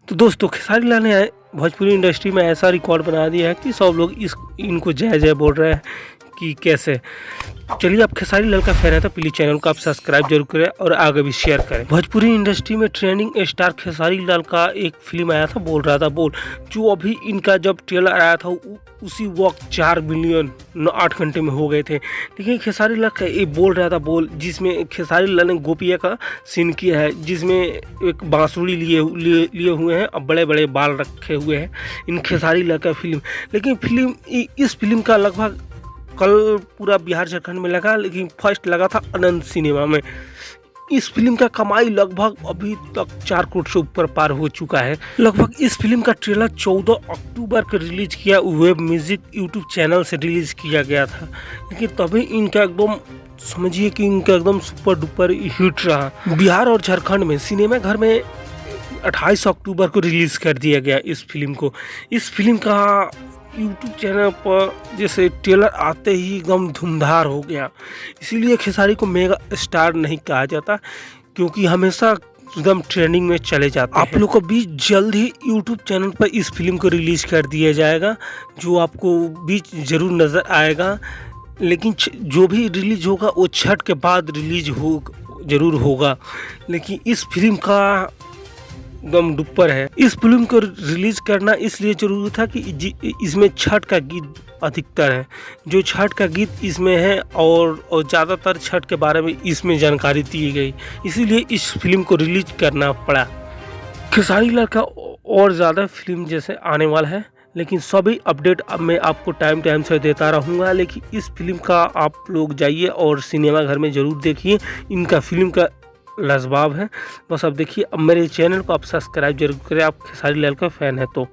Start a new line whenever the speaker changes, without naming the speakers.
तो दोस्तों खेसारी लाल ने भोजपुरी इंडस्ट्री में ऐसा रिकॉर्ड बना दिया है कि सब लोग इनको जय जय बोल रहे हैं कि कैसे। चलिए, आप खेसारी लाल का फैन है तो प्लीज़ चैनल को आप सब्सक्राइब जरूर करें और आगे भी शेयर करें। भोजपुरी इंडस्ट्री में ट्रेंडिंग स्टार खेसारी लाल का एक फिल्म आया था बोल रहा था बोल, जो अभी इनका जब ट्रेलर आया था उसी वक्त 4 मिलियन 8 घंटे में हो गए थे। लेकिन खेसारी लाल का ये बोल रहा था बोल, जिसमें खेसारी लाल ने गोपिया का सीन किया है, जिसमें एक बांसुरी लिए हुए हैं और बड़े बड़े बाल रखे हुए हैं इन खेसारी लाल का फिल्म। लेकिन इस फिल्म का लगभग कल पूरा बिहार झारखंड में लगा, लेकिन फर्स्ट लगा था अनंत सिनेमा में। इस फिल्म का कमाई लगभग अभी तक 4 करोड़ से ऊपर पार हो चुका है। लगभग इस फिल्म का ट्रेलर 14 अक्टूबर को रिलीज किया, वेब म्यूजिक यूट्यूब चैनल से रिलीज किया गया था। लेकिन तभी इनका एकदम समझिए कि इनका एकदम सुपर डुपर हिट रहा। बिहार और झारखंड में सिनेमा घर में 28 अक्टूबर को रिलीज कर दिया गया इस फिल्म को। इस फिल्म का यूट्यूब चैनल पर जैसे ट्रेलर आते ही एकदम धुंधार हो गया। इसीलिए खेसारी को मेगा स्टार नहीं कहा जाता, क्योंकि हमेशा एकदम ट्रेंडिंग में चले जाते हैं। आप लोग को भी जल्द ही यूट्यूब चैनल पर इस फिल्म को रिलीज कर दिया जाएगा, जो आपको भी जरूर नज़र आएगा। लेकिन जो भी रिलीज होगा वो छठ के बाद रिलीज जरूर होगा। लेकिन इस फिल्म का एकदम डुपर है। इस फिल्म को रिलीज करना इसलिए जरूरी था कि इसमें छठ का गीत अधिकतर है, जो छठ का गीत इसमें है और ज़्यादातर छठ के बारे में इसमें जानकारी दी गई, इसीलिए इस फिल्म को रिलीज करना पड़ा। खेसारी लाल का और ज़्यादा फिल्म जैसे आने वाला है, लेकिन सभी अपडेट अब मैं आपको टाइम से देता रहूँगा। लेकिन इस फिल्म का आप लोग जाइए और सिनेमा घर में ज़रूर देखिए, इनका फिल्म का लाजवाब है। बस अब देखिए, अब मेरे चैनल को आप सब्सक्राइब जरूर करें, आप खेसारी लाल का फ़ैन है तो।